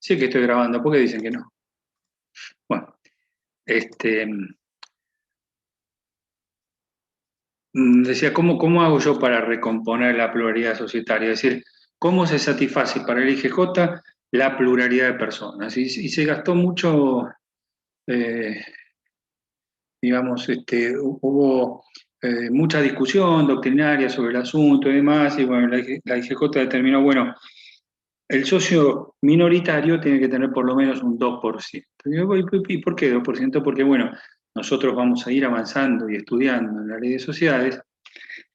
Sí que estoy grabando, ¿por qué dicen que no? Bueno, este, decía, ¿cómo hago yo para recomponer la pluralidad societaria? Es decir, ¿cómo se satisface para el IGJ la pluralidad de personas? Y se gastó mucho, eh, digamos, hubo mucha discusión doctrinaria sobre el asunto y demás, y bueno, la IGJ determinó, bueno, el socio minoritario tiene que tener por lo menos un 2%. ¿Y por qué 2%? Porque, bueno, nosotros vamos a ir avanzando y estudiando en la ley de sociedades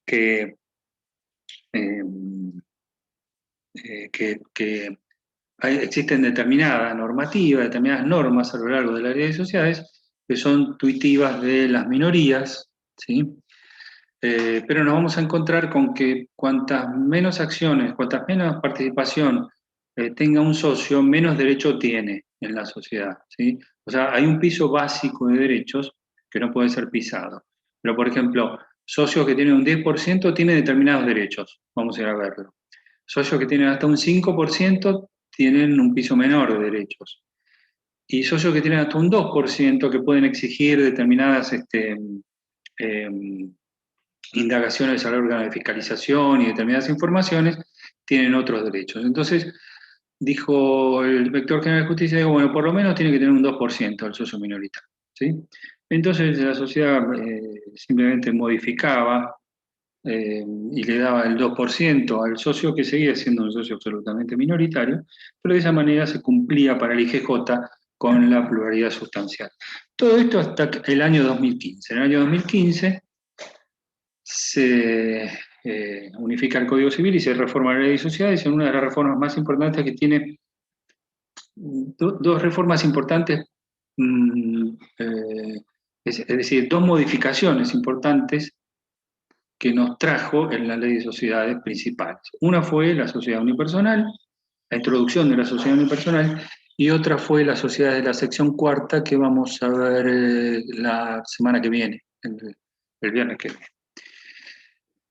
que, eh, que existen determinadas normativas, determinadas normas a lo largo de la ley de sociedades que son tuitivas de las minorías, ¿sí? Pero nos vamos a encontrar con que cuantas menos acciones, cuantas menos participación tenga un socio, menos derecho tiene en la sociedad, ¿sí? O sea, hay un piso básico de derechos que no puede ser pisado. Pero, por ejemplo, socios que tienen un 10% tienen determinados derechos, vamos a ir a verlo. Socios que tienen hasta un 5% tienen un piso menor de derechos. Y socios que tienen hasta un 2% que pueden exigir determinadas eh, indagaciones al órgano de fiscalización y determinadas informaciones, tienen otros derechos. Entonces, dijo el inspector general de justicia, digo, bueno, por lo menos tiene que tener un 2% el socio minoritario, ¿sí? Entonces la sociedad simplemente modificaba y le daba el 2% al socio que seguía siendo un socio absolutamente minoritario, pero de esa manera se cumplía para el IGJ con la pluralidad sustancial. Todo esto hasta el año 2015. En el año 2015 se unifica el Código Civil y se reforma la Ley de Sociedades, en una de las reformas más importantes que tiene dos reformas importantes, mm, eh, es decir, dos modificaciones importantes que nos trajo en la Ley de Sociedades principales. Una fue la sociedad unipersonal, la introducción de la sociedad unipersonal, y otra fue la sociedad de la sección cuarta que vamos a ver la semana que viene, el viernes que viene.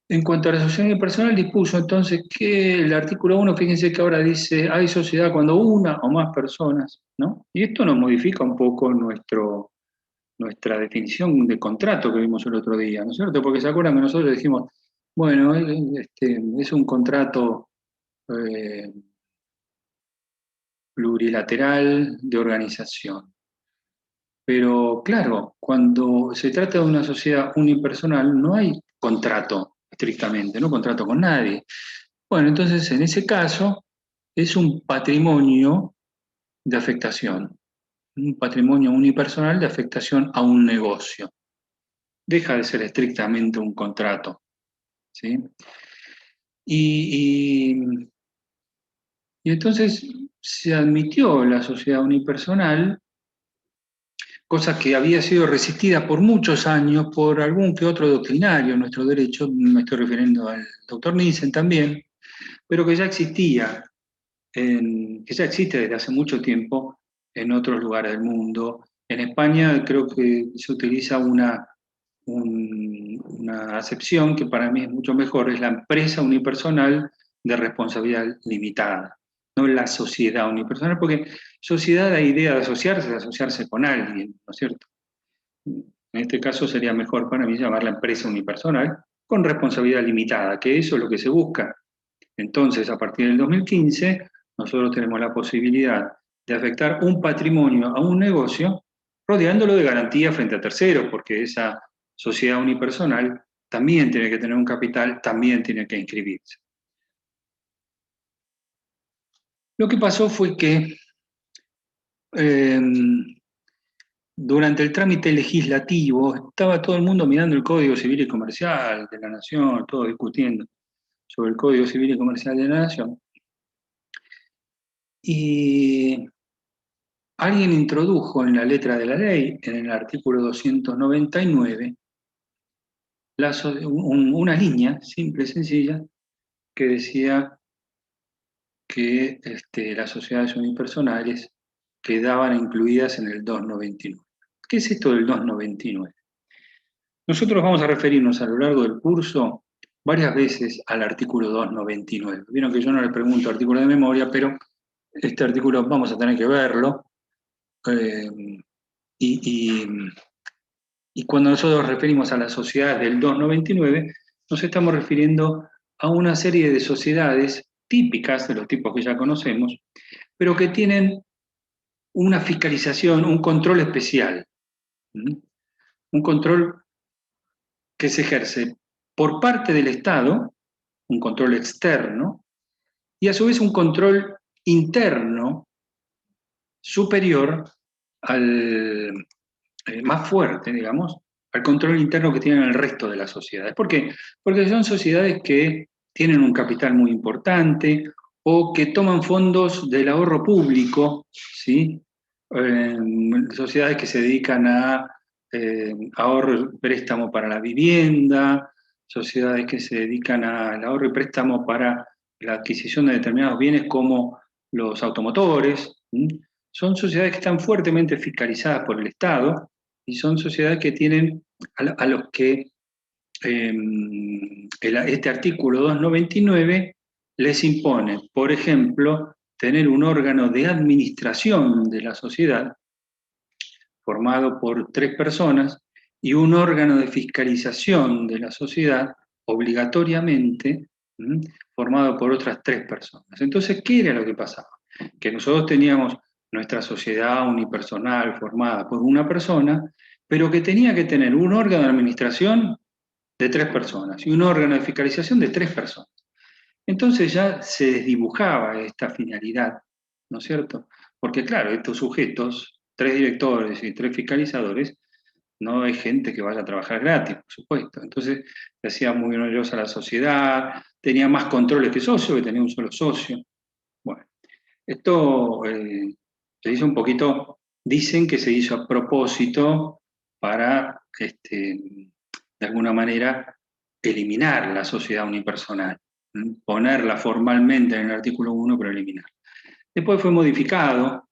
En cuanto a la sociedad unipersonal, dispuso entonces que el artículo 1, fíjense que ahora dice, hay sociedad cuando una o más personas, ¿no? Y esto nos modifica un poco nuestra definición de contrato que vimos el otro día, ¿no es cierto? Porque se acuerdan que nosotros dijimos, bueno, es un contrato eh, plurilateral de organización. Pero claro, cuando se trata de una sociedad unipersonal, no hay contrato estrictamente, no contrato con nadie. Bueno, entonces en ese caso es un patrimonio de afectación, un patrimonio unipersonal de afectación a un negocio. Deja de ser estrictamente un contrato, ¿sí? Y, y- y entonces se admitió la sociedad unipersonal, cosa que había sido resistida por muchos años por algún que otro doctrinario en nuestro derecho, me estoy refiriendo al doctor Nielsen también, pero que ya existía que ya existe desde hace mucho tiempo en otros lugares del mundo. En España creo que se utiliza una acepción que para mí es mucho mejor, es la empresa unipersonal de responsabilidad limitada, no la sociedad unipersonal, porque sociedad da idea de asociarse con alguien, ¿no es cierto? En este caso sería mejor para mí llamarla empresa unipersonal con responsabilidad limitada, que eso es lo que se busca. Entonces, a partir del 2015, nosotros tenemos la posibilidad de afectar un patrimonio a un negocio rodeándolo de garantía frente a terceros, porque esa sociedad unipersonal también tiene que tener un capital, también tiene que inscribirse. Lo que pasó fue que eh, durante el trámite legislativo estaba todo el mundo mirando el Código Civil y Comercial de la Nación, todo discutiendo sobre el Código Civil y Comercial de la Nación. Y alguien introdujo en la letra de la ley, en el artículo 299, una línea simple y sencilla que decía que las sociedades unipersonales quedaban incluidas en el 299. ¿Qué es esto del 299? Nosotros vamos a referirnos a lo largo del curso varias veces al artículo 299. Vieron que yo no le pregunto artículo de memoria, pero Este artículo vamos a tener que verlo. eh, y, y- y cuando nosotros nos referimos a la sociedad del 299, nos estamos refiriendo a una serie de sociedades típicas de los tipos que ya conocemos, pero que tienen una fiscalización, un control especial. ¿Mm? Un control que se ejerce por parte del Estado, un control externo, y a su vez un control interno superior al más fuerte, digamos, al control interno que tienen el resto de las sociedades. ¿Por qué? Porque son sociedades que tienen un capital muy importante o que toman fondos del ahorro público, ¿sí? Sociedades que se dedican a ahorro y préstamo para la vivienda, sociedades que se dedican al ahorro y préstamo para la adquisición de determinados bienes como los automotores. ¿Sí? Son sociedades que están fuertemente fiscalizadas por el Estado y son sociedades que tienen a los que este artículo 299 les impone, por ejemplo, tener un órgano de administración de la sociedad formado por 3 personas y un órgano de fiscalización de la sociedad obligatoriamente formado por otras 3 personas. Entonces, ¿qué era lo que pasaba? Que nosotros teníamos nuestra sociedad unipersonal formada por una persona, pero que tenía que tener un órgano de administración de 3 personas y un órgano de fiscalización de 3 personas. Entonces ya se desdibujaba esta finalidad, ¿no es cierto? Porque claro, estos sujetos, 3 directores y 3 fiscalizadores, no es gente que vaya a trabajar gratis, por supuesto. Entonces se hacía muy onerosa la sociedad, tenía más controles que socio, que tenía un solo socio. Bueno, esto se hizo un poquito, dicen que se hizo a propósito para, de alguna manera, eliminar la sociedad unipersonal, ponerla formalmente en el artículo 1, pero eliminar. Después fue modificado,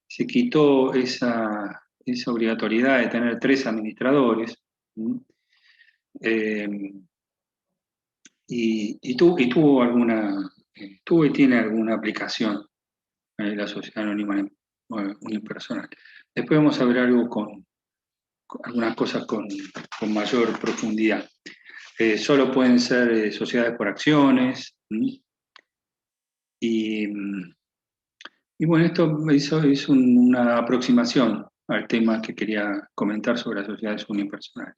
se quitó esa obligatoriedad de tener 3 administradores, eh, y tuvo alguna, tuvo y tiene alguna aplicación la sociedad anónima unipersonal. Después vamos a ver algo con algunas cosas con mayor profundidad. Solo pueden ser sociedades por acciones. Y, y bueno, esto es una aproximación al tema que quería comentar sobre las sociedades unipersonales.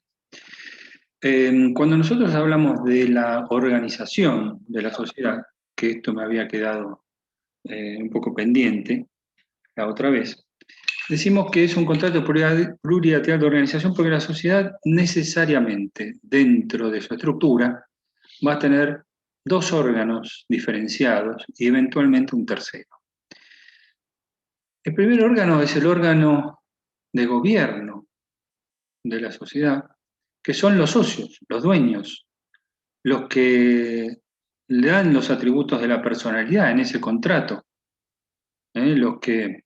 Cuando nosotros hablamos de la organización de la sociedad, que esto me había quedado un poco pendiente la otra vez, decimos que es un contrato plurilateral de organización porque la sociedad necesariamente dentro de su estructura va a tener 2 órganos diferenciados y eventualmente un tercero. El primer órgano es el órgano de gobierno de la sociedad, que son los socios, los dueños, los que le dan los atributos de la personalidad en ese contrato, los que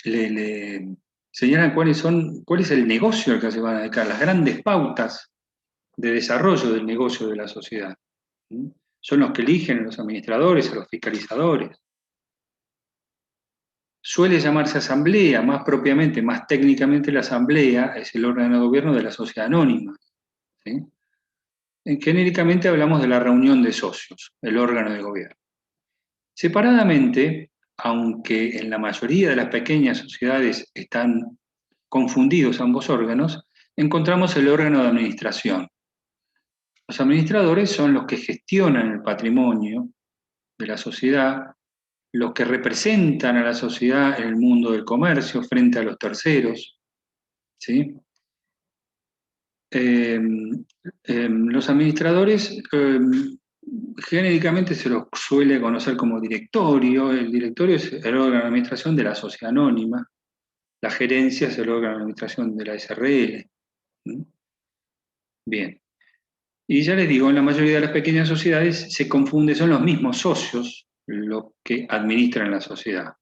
le señalan cuál es el negocio al que se van a dedicar, las grandes pautas de desarrollo del negocio de la sociedad. Son los que eligen a los administradores, a los fiscalizadores. Suele llamarse asamblea, más propiamente, más técnicamente la asamblea es el órgano de gobierno de la sociedad anónima. ¿Sí? Genéricamente hablamos de la reunión de socios, el órgano de gobierno. Separadamente, aunque en la mayoría de las pequeñas sociedades están confundidos ambos órganos, encontramos el órgano de administración. Los administradores son los que gestionan el patrimonio de la sociedad, los que representan a la sociedad en el mundo del comercio frente a los terceros, ¿sí? Los administradores genéricamente se los suele conocer como directorio. El directorio es el órgano de administración de la sociedad anónima, la gerencia es el órgano de administración de la SRL. Bien. Y ya les digo, en la mayoría de las pequeñas sociedades se confunde, son los mismos socios los que administran la sociedad.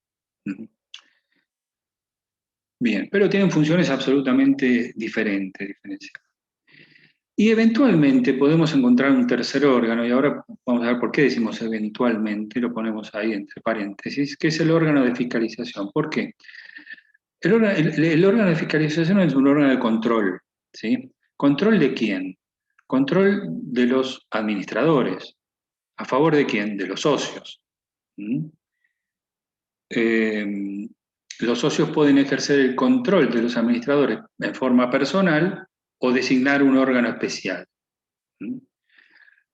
Bien, pero tienen funciones absolutamente diferenciadas. Y eventualmente podemos encontrar un tercer órgano, y ahora vamos a ver por qué decimos eventualmente, lo ponemos ahí entre paréntesis, que es el órgano de fiscalización. ¿Por qué? El órgano de fiscalización es un órgano de control, ¿sí? ¿Control de quién? Control de los administradores. ¿A favor de quién? De los socios. ¿Mm? Eh, los socios pueden ejercer el control de los administradores en forma personal o designar un órgano especial. ¿Mm?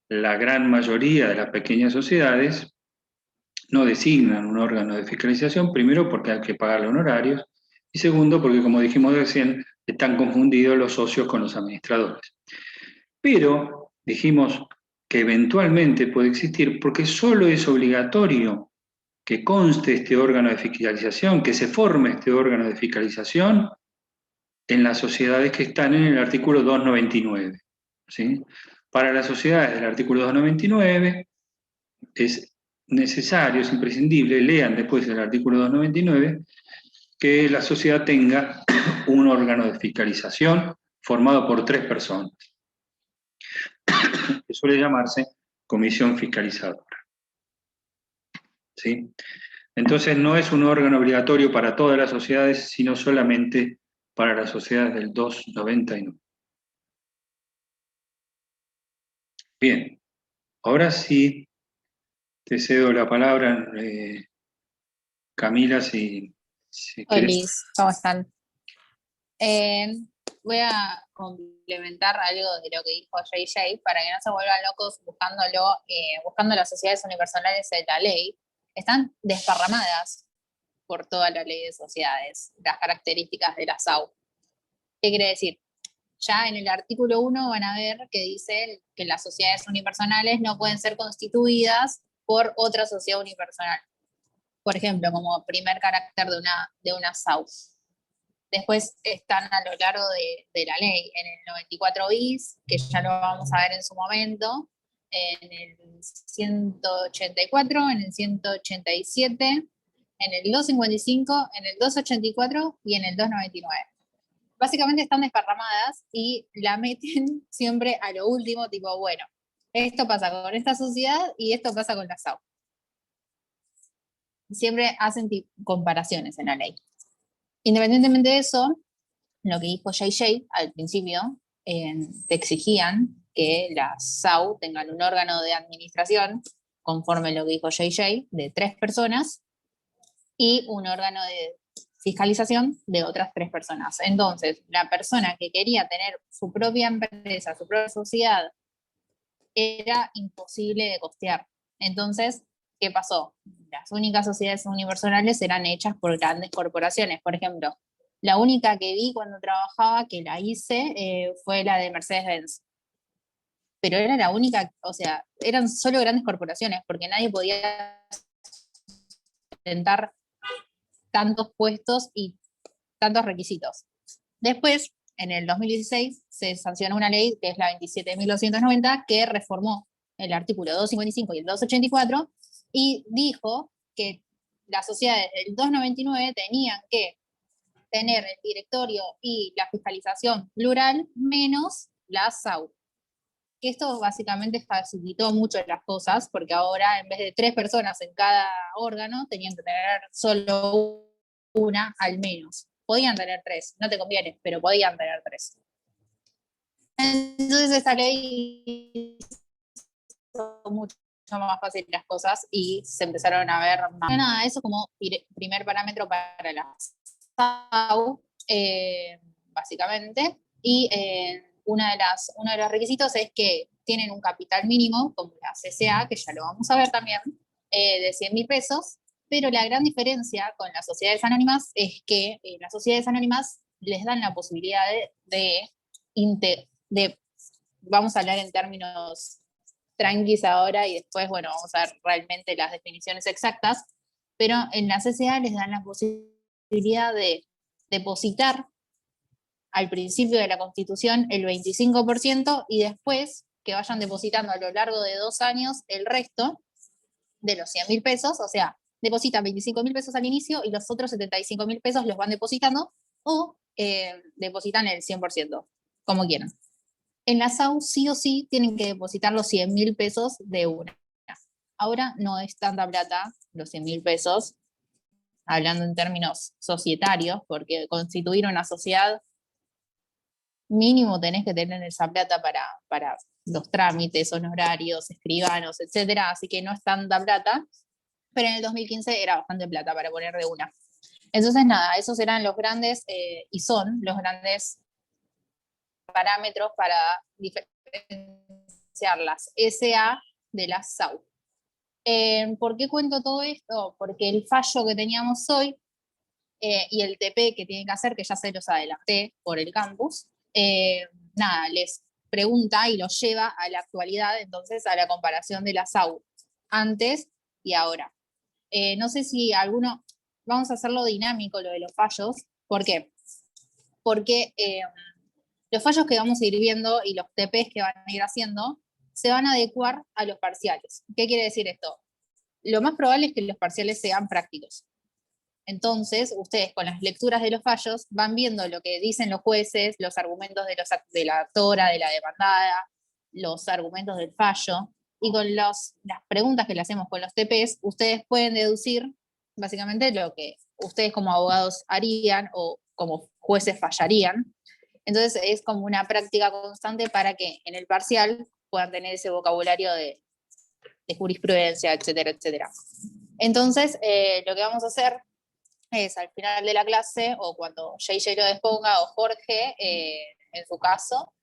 La gran mayoría de las pequeñas sociedades no designan un órgano de fiscalización, primero porque hay que pagarle honorarios, y segundo porque, como dijimos recién, están confundidos los socios con los administradores. Pero dijimos que eventualmente puede existir porque solo es obligatorio que conste este órgano de fiscalización, que se forme este órgano de fiscalización en las sociedades que están en el artículo 299. ¿Sí? Para las sociedades del artículo 299 es necesario, es imprescindible, lean después el artículo 299, que la sociedad tenga un órgano de fiscalización formado por 3 personas, que suele llamarse comisión fiscalizadora. ¿Sí? Entonces no es un órgano obligatorio para todas las sociedades, sino solamente para las sociedades del 299. Bien, ahora sí te cedo la palabra, Camila, si querés. Liz, ¿cómo están? Eh, Voy a complementar algo de lo que dijo JJ para que no se vuelvan locos buscando las sociedades unipersonales de la ley. Están desparramadas por toda la ley de sociedades, las características de la SAU. ¿Qué quiere decir? Ya en el artículo 1 van a ver que dice que las sociedades unipersonales no pueden ser constituidas por otra sociedad unipersonal. Por ejemplo, como primer carácter de una SAU. Después están a lo largo de la ley, en el 94 bis, que ya lo vamos a ver en su momento, en el 184, en el 187, en el 255, en el 284 y en el 299. Básicamente están desparramadas y la meten siempre a lo último, tipo, bueno, esto pasa con esta sociedad y esto pasa con la SAU. Siempre hacen comparaciones en la ley. Independientemente de eso, lo que dijo JJ al principio, te exigían que las SAU tengan un órgano de administración, conforme lo que dijo JJ, de 3 personas, y un órgano de fiscalización de otras 3 personas. Entonces, la persona que quería tener su propia empresa, su propia sociedad, era imposible de costear. Entonces, ¿qué pasó? Las únicas sociedades unipersonales eran hechas por grandes corporaciones. Por ejemplo, la única que vi cuando trabajaba, que la hice, fue la de Mercedes-Benz. Pero era la única, o sea, eran solo grandes corporaciones, porque nadie podía intentar tantos puestos y tantos requisitos. Después, en el 2016, se sancionó una ley, que es la 27.290, que reformó el artículo 255 y el 284, y dijo que las sociedades del 299 tenían que tener el directorio y la fiscalización plural menos la SAU. Esto básicamente facilitó mucho las cosas, porque ahora en vez de 3 personas en cada órgano, tenían que tener solo una al menos. Podían tener 3, no te conviene, pero podían tener 3. Entonces esta ley hizo mucho más fácil las cosas y se empezaron a ver más. Nada, eso como primer parámetro para la SAU, básicamente. Y uno de los requisitos es que tienen un capital mínimo, como la CCA, que ya lo vamos a ver también, de 100.000 pesos, pero la gran diferencia con las sociedades anónimas es que las sociedades anónimas les dan la posibilidad de vamos a hablar en términos tranquis ahora y después, bueno, vamos a ver realmente las definiciones exactas, pero en la CCA les dan la posibilidad de depositar al principio de la Constitución el 25% y después que vayan depositando a lo largo de 2 años el resto de los 100.000 pesos, o sea, depositan 25.000 pesos al inicio y los otros 75.000 pesos los van depositando o depositan el 100%, como quieran. En la SAU sí o sí tienen que depositar los 100.000 pesos de una. Ahora no es tanta plata, los 100.000 pesos, hablando en términos societarios, porque constituir una sociedad mínimo tenés que tener esa plata para los trámites, honorarios, escribanos, etcétera, así que no es tanta plata, pero en el 2015 era bastante plata para poner de una. Entonces, nada, esos eran los grandes, y son los grandes parámetros para diferenciar las SA de las SAU. ¿Por qué cuento todo esto? Porque el fallo que teníamos hoy y el TP que tienen que hacer, que ya se los adelanté por el campus, nada, les pregunta y los lleva a la actualidad, entonces a la comparación de la SAU antes y ahora. No sé si alguno, vamos a hacerlo dinámico lo de los fallos. ¿Por qué? Porque los fallos que vamos a ir viendo y los TPs que van a ir haciendo se van a adecuar a los parciales. ¿Qué quiere decir esto? Lo más probable es que los parciales sean prácticos. Entonces, ustedes con las lecturas de los fallos van viendo lo que dicen los jueces, los argumentos de la actora, de la demandada, los argumentos del fallo, y con las preguntas que le hacemos con los TPs, ustedes pueden deducir básicamente lo que ustedes como abogados harían o como jueces fallarían. Entonces, es como una práctica constante para que en el parcial puedan tener ese vocabulario de jurisprudencia, etcétera, etcétera. Entonces, lo que vamos a hacer es al final de la clase, o cuando JJ lo disponga, o Jorge, en su caso,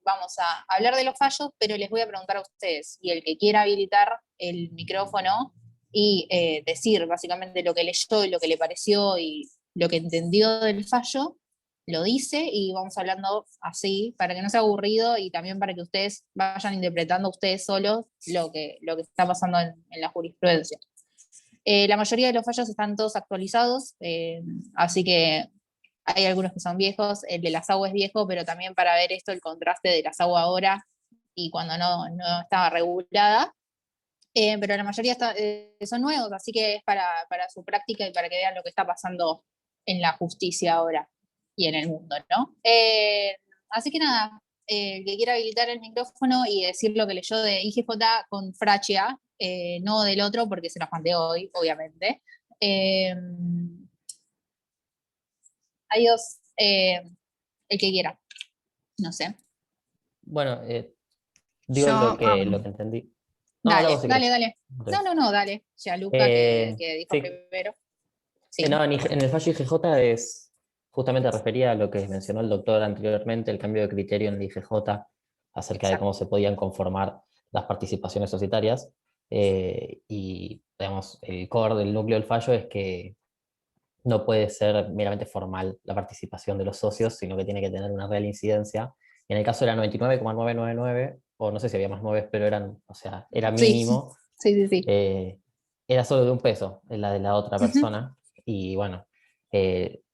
vamos a hablar de los fallos, pero les voy a preguntar a ustedes, y el que quiera habilitar el micrófono y decir básicamente lo que leyó y lo que le pareció y lo que entendió del fallo, lo dice, y vamos hablando así, para que no sea aburrido y también para que ustedes vayan interpretando ustedes solos lo que está pasando en la jurisprudencia. La mayoría de los fallos están todos actualizados, así que hay algunos que son viejos. El de la SAU es viejo, pero también para ver esto, el contraste de la SAU ahora y cuando no estaba regulada. Pero la mayoría son nuevos, así que es para su práctica y para que vean lo que está pasando en la justicia ahora y en el mundo, ¿no? Así que nada, el que quiera habilitar el micrófono y decir lo que leyó de IGJ con Frachia, no del otro porque se los mandé hoy, obviamente. Adiós, el que quiera, no sé. Bueno, digo lo que entendí. No, dale, si dale, querés. dale. No, dale. Ya Luca que dijo sí. primero. Sí. No, en el fallo IGJ es justamente refería a lo que mencionó el doctor anteriormente, el cambio de criterio en el IGJ acerca de cómo se podían conformar las participaciones societarias. Y, digamos, el core del núcleo del fallo es que no puede ser meramente formal la participación de los socios, sino que tiene que tener una real incidencia. En el caso era 99,999, o no sé si había más 9, pero era mínimo. Sí. Era solo de un peso, la de la otra persona. Y bueno,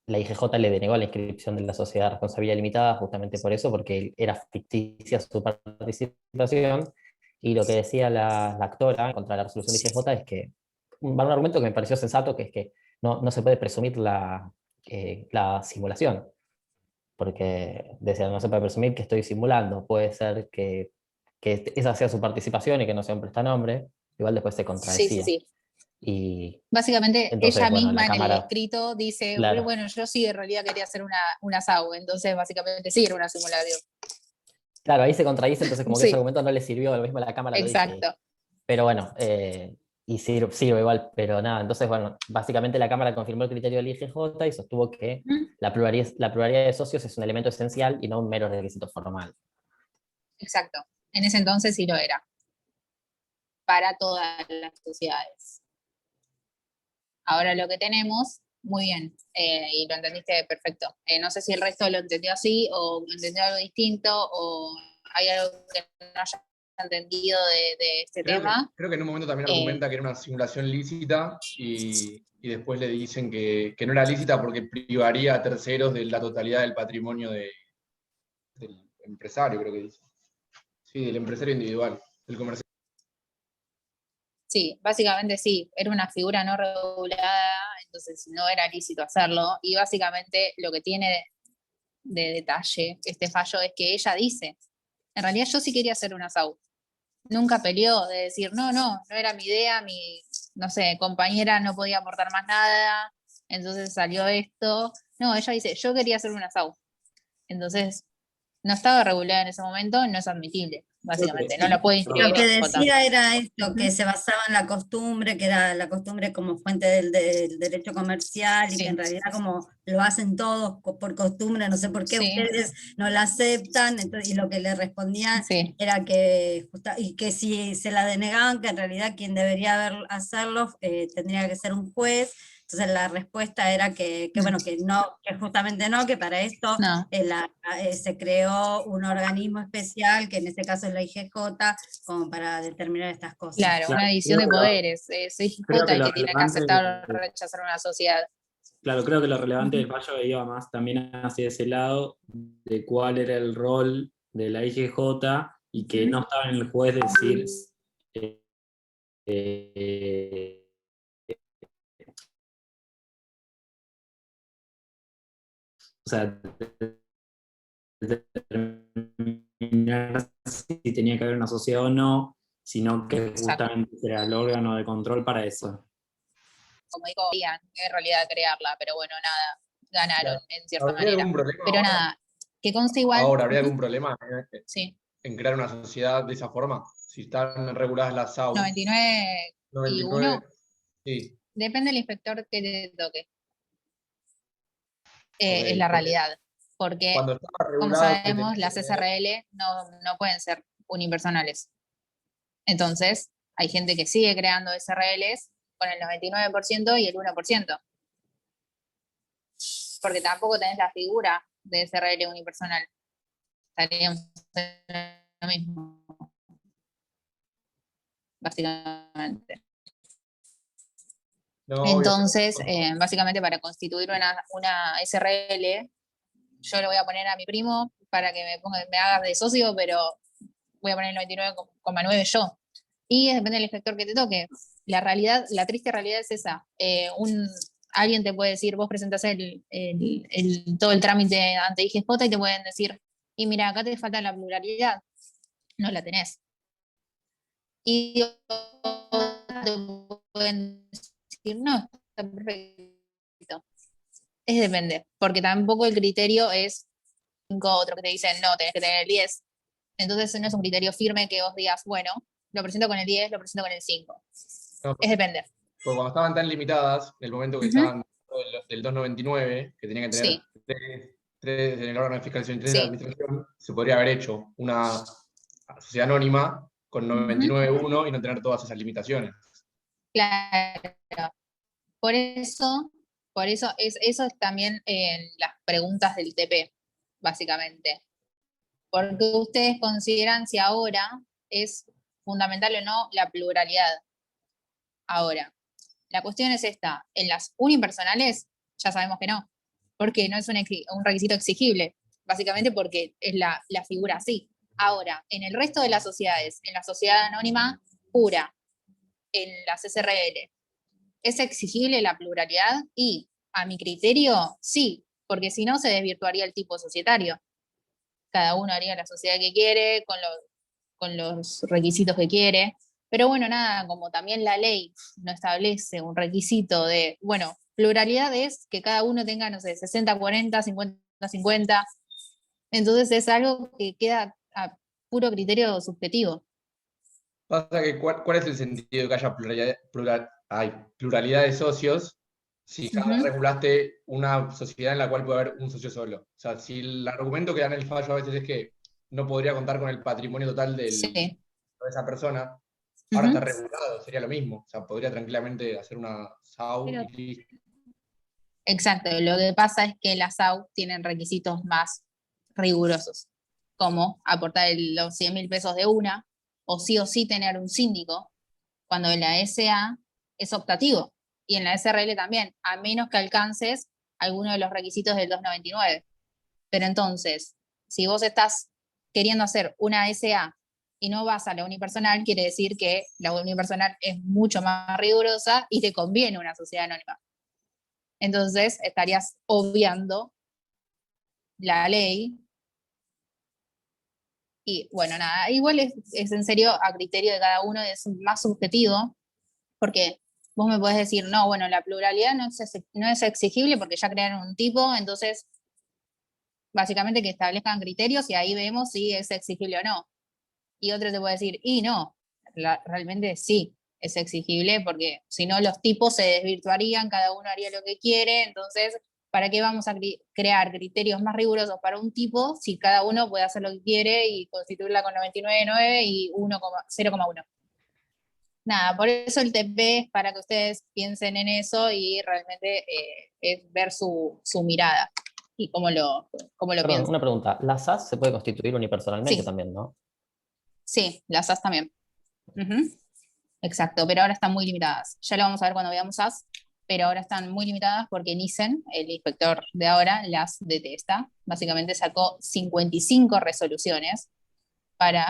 la IGJ le denegó la inscripción de la sociedad de responsabilidad limitada justamente por eso, porque era ficticia su participación. Y lo que decía la actora contra la resolución de IGJ es que, un argumento que me pareció sensato, que es que no se puede presumir la simulación, porque decía, no se puede presumir que estoy simulando, puede ser que esa sea su participación y que no sea un prestanombre, igual después se contradecía. Sí. Y básicamente entonces, ella bueno, misma la en el cámara, escrito dice, claro. Bueno, yo sí en realidad quería hacer una SAU, entonces básicamente sí era una simulación. Claro, ahí se contradice, entonces como que Sí. ese argumento no le sirvió, lo mismo la cámara lo dice. Exacto. Pero bueno, y sirve igual, pero nada, entonces bueno, básicamente la cámara confirmó el criterio del IGJ y sostuvo que la pluralidad de socios es un elemento esencial y no un mero requisito formal. Exacto, en ese entonces sí lo era, para todas las sociedades. Ahora lo que tenemos, muy bien, y lo entendiste perfecto. No sé si el resto lo entendió así o entendió algo distinto o hay algo que no haya entendido de este tema. Creo que en un momento también argumenta que era una simulación lícita y después le dicen que no era lícita porque privaría a terceros de la totalidad del patrimonio del empresario, creo que dice. Sí, del empresario individual, del comerciante. Sí, básicamente sí, era una figura no regulada, entonces no era lícito hacerlo, y básicamente lo que tiene de detalle este fallo es que ella dice, en realidad yo sí quería hacer una SAU. Nunca peleó de decir, no era mi idea, mi, no sé, compañera no podía aportar más nada, entonces salió esto. No, ella dice, yo quería hacer una SAU. Entonces, no estaba regulada en ese momento, no es admisible, básicamente. No la puede inscribir Lo que en IJ. decía era esto, que se basaba en la costumbre, que era la costumbre como fuente del derecho comercial, y Sí. que en realidad como lo hacen todos por costumbre, no sé por qué Sí. ustedes no la aceptan, entonces, y lo que le respondían Sí. era que, y que si se la denegaban, que en realidad quien debería hacerlo tendría que ser un juez. Entonces la respuesta era que bueno, que no, que justamente no, que para esto No, se creó un organismo especial, que en este caso es la IGJ, como para determinar estas cosas. claro, una división de poderes. Es IJ creo que el lo que tiene que relevante- aceptar o rechazar una sociedad. Claro, creo que lo relevante del fallo iba más también hacia ese lado, de cuál era el rol de la IGJ y que no estaba en el juez decir eh, o sea, determinar si tenía que haber una sociedad o no, sino que Exacto. justamente era el órgano de control para eso. Como digo, querían en realidad crearla, pero bueno, nada, ganaron en cierta ¿Habría manera. algún problema Pero ahora? nada, que conste igual. Ahora, ¿habría algún problema Sí, en crear una sociedad de esa forma? Si están reguladas las SAU. 99 y 99, 1, sí. depende del inspector que te toque. Ok, Es la porque realidad. Porque, cuando estaba como regulado, que sabemos, tenía las que tener- SRL no pueden ser unipersonales. Entonces, hay gente que sigue creando SRLs con el 99% y el 1%. Porque tampoco tenés la figura de SRL unipersonal. Estaríamos en lo mismo, básicamente. No, obvio, Entonces, básicamente para constituir una SRL, yo le voy a poner a mi primo para que me haga de socio, pero voy a poner el 99,9 yo. Y depende del inspector que te toque. La realidad, la triste realidad es esa. Alguien te puede decir, vos presentás todo el trámite ante IGJ y te pueden decir, y mira, acá te falta la pluralidad. No la tenés. Y te pueden decir, no, está perfecto. Es depende, porque tampoco el criterio es 5, otro que te dicen, no, tenés que tener el 10. Entonces no es un criterio firme que vos digas, bueno, lo presento con el 10, lo presento con el 5. no, Es depende. porque cuando estaban tan limitadas, en el momento que estaban del 299, que tenían que tener Sí, tres en el órgano de fiscalización y tres de sí. administración, se podría haber hecho una sociedad anónima con 99.1 y no tener todas esas limitaciones. Claro. Por eso eso es también las preguntas del TP, básicamente. Porque ustedes consideran si ahora es fundamental o no la pluralidad. Ahora, la cuestión es esta, en las unipersonales ya sabemos que no, porque no es un requisito exigible, básicamente porque es la figura así. Ahora, en el resto de las sociedades, en la sociedad anónima pura, en las SRL, ¿es exigible la pluralidad? Y a mi criterio, sí, porque si no se desvirtuaría el tipo societario. Cada uno haría la sociedad que quiere, con los requisitos que quiere. Pero bueno, nada, como también la ley no establece un requisito de, bueno, pluralidad es que cada uno tenga, no sé, 60-40, 50-50. Entonces es algo que queda a puro criterio subjetivo. Pasa que, ¿cuál es el sentido de que haya pluralidad de socios si jamás regulaste una sociedad en la cual puede haber un socio solo? O sea, si el argumento que dan el fallo a veces es que no podría contar con el patrimonio total de Sí. esa persona, ahora está regulado, sería lo mismo. O sea, podría tranquilamente hacer una SAU y listo. Exacto, lo que pasa es que las AU tienen requisitos más rigurosos, como aportar los 100.000 pesos de una, o sí tener un síndico, cuando en la SA es optativo, y en la SRL también, a menos que alcances alguno de los requisitos del 299. Pero entonces, si vos estás queriendo hacer una SA y no vas a la unipersonal, quiere decir que la unipersonal es mucho más rigurosa y te conviene una sociedad anónima. Entonces estarías obviando la ley. Y bueno, nada, igual es en serio a criterio de cada uno, es más subjetivo, porque vos me podés decir, no, bueno, la pluralidad no es exigible porque ya crearon un tipo, entonces básicamente que establezcan criterios y ahí vemos si es exigible o no. Y otro te puede decir, y no, realmente sí, es exigible porque si no los tipos se desvirtuarían, cada uno haría lo que quiere, entonces, ¿para qué vamos a crear criterios más rigurosos para un tipo si cada uno puede hacer lo que quiere y constituirla con 99,9 y 0,1? Nada, por eso el TP es para que ustedes piensen en eso y realmente es ver su mirada y cómo lo Perdón, piensan. una pregunta. La SAS se puede constituir unipersonalmente Sí. también, ¿no? Sí, las SAS también. Exacto, pero ahora están muy limitadas. Ya lo vamos a ver cuando veamos SAS, pero ahora están muy limitadas porque Nissen, el inspector de ahora, las detesta. Básicamente sacó 55 resoluciones para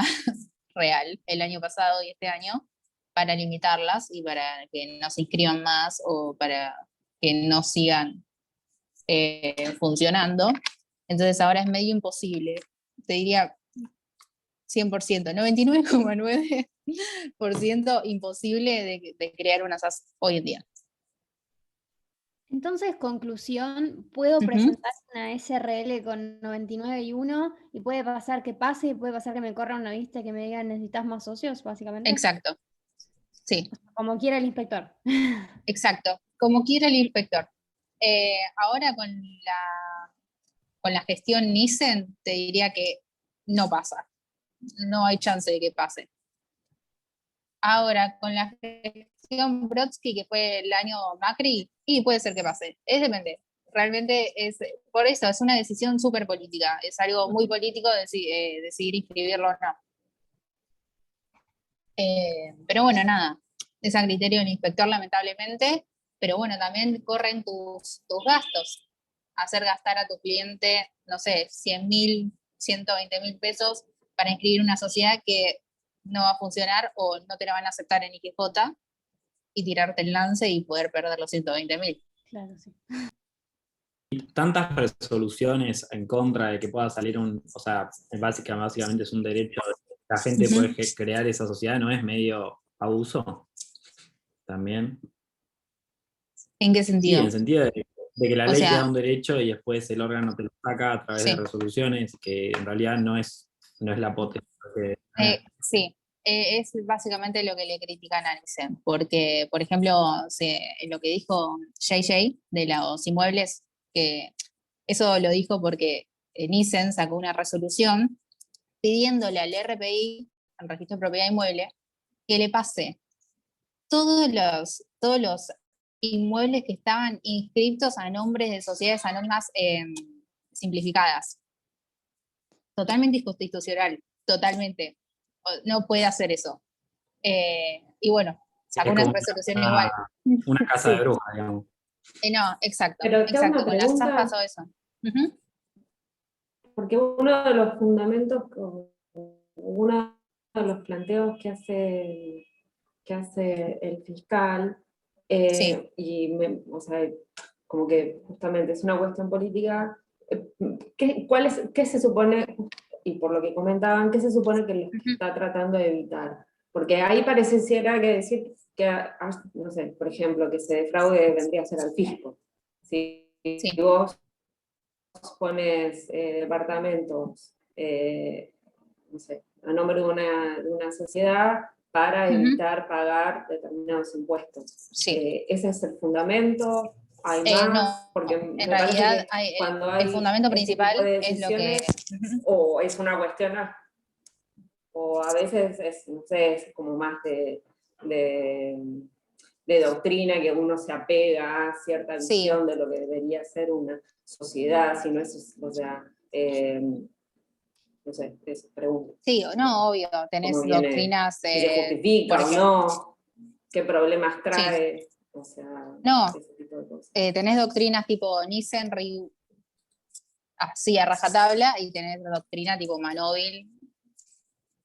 real el año pasado y este año para limitarlas y para que no se inscriban más o para que no sigan funcionando. Entonces ahora es medio imposible. Te diría 100%, 99,9% imposible de crear una SAS hoy en día. Entonces, conclusión, puedo presentar una SRL con 99,1 y puede pasar que pase y puede pasar que me corra una vista y que me digan necesitas más socios, básicamente. Exacto. Sí. Como quiera el inspector. Exacto. Como quiera el inspector. Ahora con la gestión Nissen, te diría que no pasa. No hay chance de que pase. Ahora, con la gestión Brodsky, que fue el año Macri, y puede ser que pase. Es depende. Realmente por eso, es una decisión súper política. Es algo muy político decidir inscribirlo o no. Pero bueno, nada. Es a criterio del inspector, lamentablemente. Pero bueno, también corren tus gastos. Hacer gastar a tu cliente, no sé, 100.000, 120.000 pesos para inscribir una sociedad que no va a funcionar o no te la van a aceptar en IGJ y tirarte el lance y poder perder los 120.000. Claro, sí. Tantas resoluciones en contra de que pueda salir o sea, básicamente es un derecho, la gente puede crear esa sociedad, ¿no es medio abuso? También. ¿En qué Sí, sentido? en el sentido de que la O ley sea, te da un derecho y después el órgano te lo saca a través de resoluciones, que en realidad no es la potestad que... Sí, es básicamente lo que le critican a Nissen, porque, por ejemplo, lo que dijo JJ de los inmuebles, que eso lo dijo porque Nissen sacó una resolución pidiéndole al RPI, al Registro de Propiedad Inmueble, que le pase todos los inmuebles que estaban inscritos a nombres de sociedades anónimas simplificadas. Totalmente inconstitucional, totalmente. No puede hacer eso. Y bueno, sacó una resolución igual. Una casa de brujas, digamos. No, exacto. Pero te hago una Con la SAS pregunta, pasó eso. porque uno de los fundamentos, uno de los planteos que hace el fiscal, Sí. o sea, como que justamente es una cuestión política, ¿qué se supone, y por lo que comentaban, qué se supone que lo está tratando de evitar? Porque ahí pareciera que decir que, no sé, por ejemplo, que se defraude vendría a ser al fisco. Si vos pones departamentos, no sé, a nombre de una sociedad para evitar pagar determinados impuestos. Sí. ¿Ese es el fundamento? ¿Hay más? No, porque en realidad cuando hay el fundamento principal es lo que... O es una cuestión, o a veces es, no sé, es como más de doctrina, que uno se apega a cierta visión de lo que debería ser una sociedad, si no es, o sea, no sé, eso, pregunto. Sí, no, obvio, tenés doctrinas... si se justifica o no, qué problemas trae, o sea, no, ese tipo de cosas. Tenés doctrinas tipo Nissen, así a rajatabla, y tenés doctrina tipo Manóvil,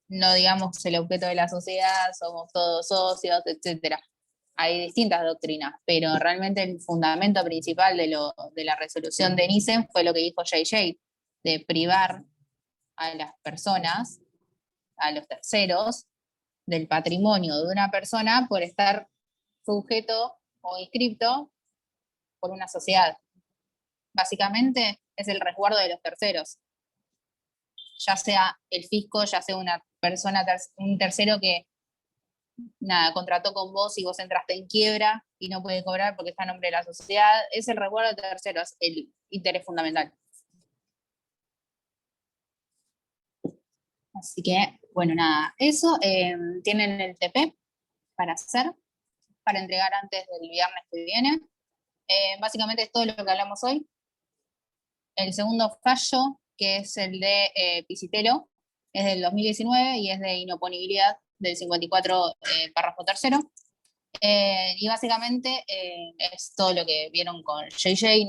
no digamos el objeto de la sociedad, somos todos socios, etcétera. Hay distintas doctrinas, pero realmente el fundamento principal de la resolución de Nissen fue lo que dijo JJ, de privar a las personas, a los terceros, del patrimonio de una persona por estar sujeto o inscripto por una sociedad. Básicamente es el resguardo de los terceros, ya sea el fisco, ya sea una persona, un tercero que nada, contrató con vos y vos entraste en quiebra y no puede cobrar porque está a nombre de la sociedad. Es el resguardo de terceros, el interés fundamental. Así que, bueno, nada, eso. Tienen el TP para hacer, para entregar antes del viernes que viene. Básicamente es todo lo que hablamos hoy. El segundo fallo, que es el de Pisitelo, es del 2019 y es de inoponibilidad del 54, párrafo tercero. Y básicamente es todo lo que vieron con JJ,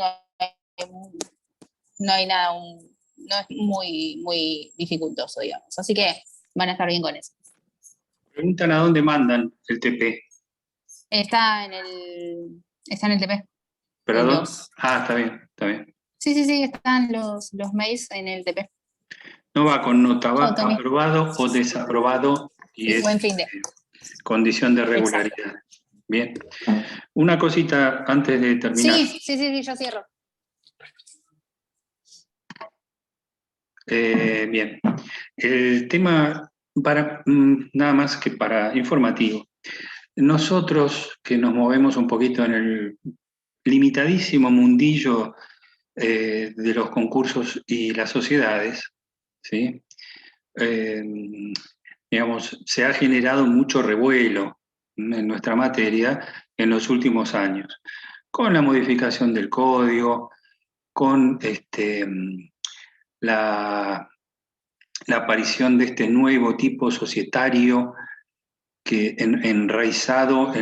no hay nada, no es muy dificultoso, digamos. Así que van a estar bien con eso. Preguntan a dónde mandan el TP. Está en el TP. ¿Pero dónde? Los... Está bien, está bien. Sí, están los mails en el TP. No va con nota, va Tommy. aprobado o desaprobado y es buen fin de. Condición de regularidad. Exacto. Bien. Una cosita antes de terminar. Sí, yo cierro. Bien. El tema, nada más que para informativo. Nosotros que nos movemos un poquito en el limitadísimo mundillo de los concursos y las sociedades, ¿sí? Digamos, se ha generado mucho revuelo en nuestra materia en los últimos años, con la modificación del código, con la aparición de este nuevo tipo societario que enraizado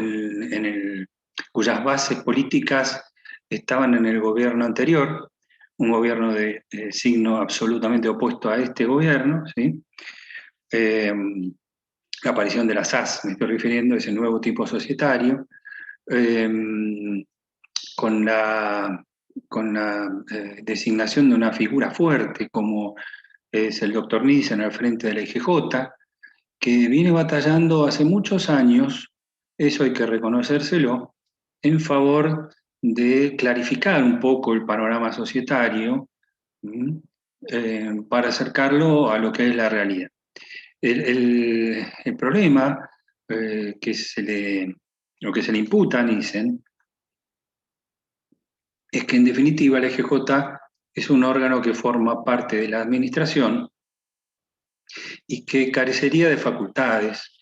cuyas bases políticas estaban en el gobierno anterior, un gobierno de signo absolutamente opuesto a este gobierno, ¿sí? La aparición de las SAS, me estoy refiriendo a ese nuevo tipo societario, con la designación de una figura fuerte como es el doctor Nissen al frente de la IGJ, que viene batallando hace muchos años, eso hay que reconocérselo, en favor de clarificar un poco el panorama societario para acercarlo a lo que es la realidad. El problema lo que se le imputa a Nissen es que en definitiva la IGJ es un órgano que forma parte de la administración y que carecería de facultades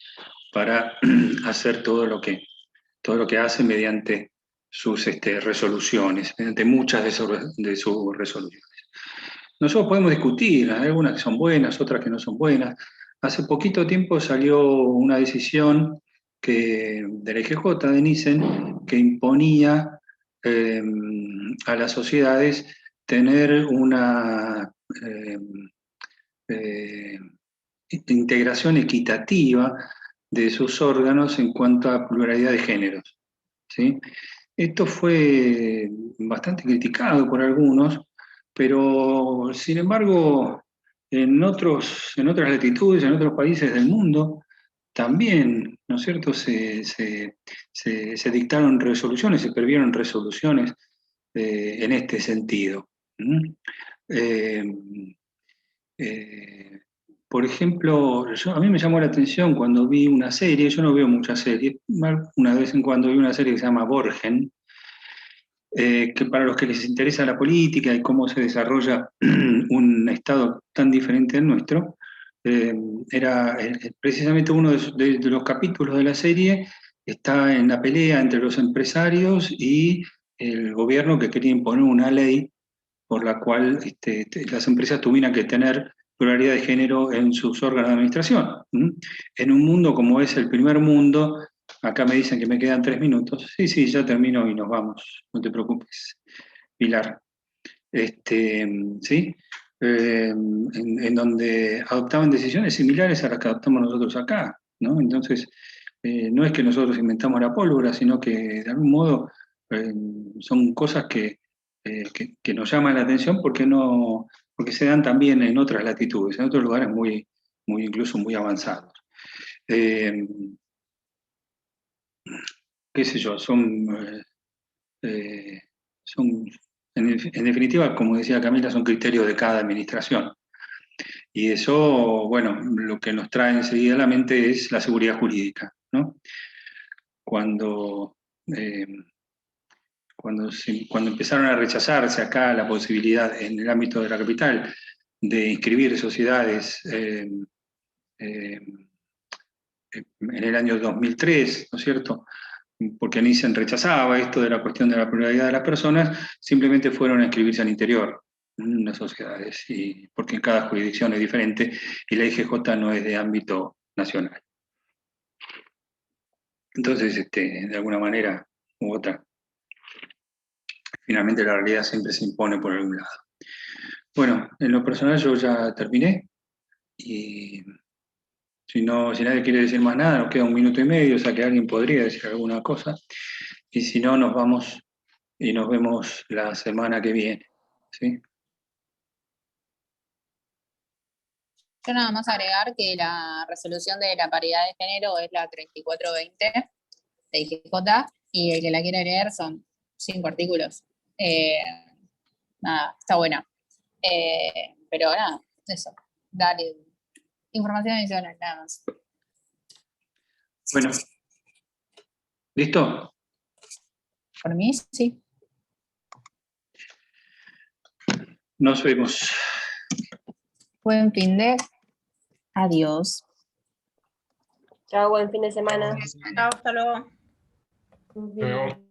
para hacer todo lo que hace mediante sus resoluciones, mediante muchas de sus resoluciones. Nosotros podemos discutir, hay algunas que son buenas, otras que no son buenas. Hace poquito tiempo salió una decisión de la IGJ de Nissen que imponía a las sociedades tener una integración equitativa de sus órganos en cuanto a pluralidad de géneros, ¿sí? Esto fue bastante criticado por algunos, pero sin embargo en otras latitudes, en otros países del mundo, también, ¿no es cierto?, se dictaron resoluciones, se previeron resoluciones en este sentido. Por ejemplo, a mí me llamó la atención cuando vi una serie, yo no veo muchas series, una vez en cuando vi una serie que se llama Borgen, que para los que les interesa la política y cómo se desarrolla un Estado tan diferente al nuestro, era precisamente uno de los capítulos de la serie está en la pelea entre los empresarios y el gobierno que quería imponer una ley por la cual las empresas tuvieran que tener pluralidad de género en sus órganos de administración. En un mundo como es el primer mundo, acá me dicen que me quedan 3 minutos. Sí, ya termino y nos vamos, no te preocupes, Pilar. ¿Sí? En donde adoptaban decisiones similares a las que adoptamos nosotros acá, ¿no? Entonces, no es que nosotros inventamos la pólvora, sino que de algún modo son cosas que nos llaman la atención porque no porque se dan también en otras latitudes, en otros lugares incluso muy avanzados. Qué sé yo, en definitiva, como decía Camila, son criterios de cada administración. Y eso, bueno, lo que nos trae enseguida a la mente es la seguridad jurídica, ¿no? Cuando empezaron a rechazarse acá la posibilidad en el ámbito de la capital de inscribir sociedades en el año 2003, ¿no es cierto? Porque Nielsen rechazaba esto de la cuestión de la pluralidad de las personas, simplemente fueron a inscribirse al interior las sociedades, porque cada jurisdicción es diferente y la IGJ no es de ámbito nacional. Entonces, de alguna manera u otra, finalmente la realidad siempre se impone por algún lado. Bueno, en lo personal yo ya terminé, y si nadie quiere decir más nada, nos queda 1 minuto y medio, o sea que alguien podría decir alguna cosa, y si no, nos vamos y nos vemos la semana que viene, ¿sí? Yo nada más agregar que la resolución de la paridad de género es la 3420 de IGJ, y el que la quiere leer son 5 artículos. Nada, está buena. Pero nada, eso. Dale. Información adicional, nada más. Bueno. ¿Listo? Por mí, sí. Nos vemos. Buen fin de. Adiós. Chao, buen fin de semana. Chao, hasta luego. Nos vemos.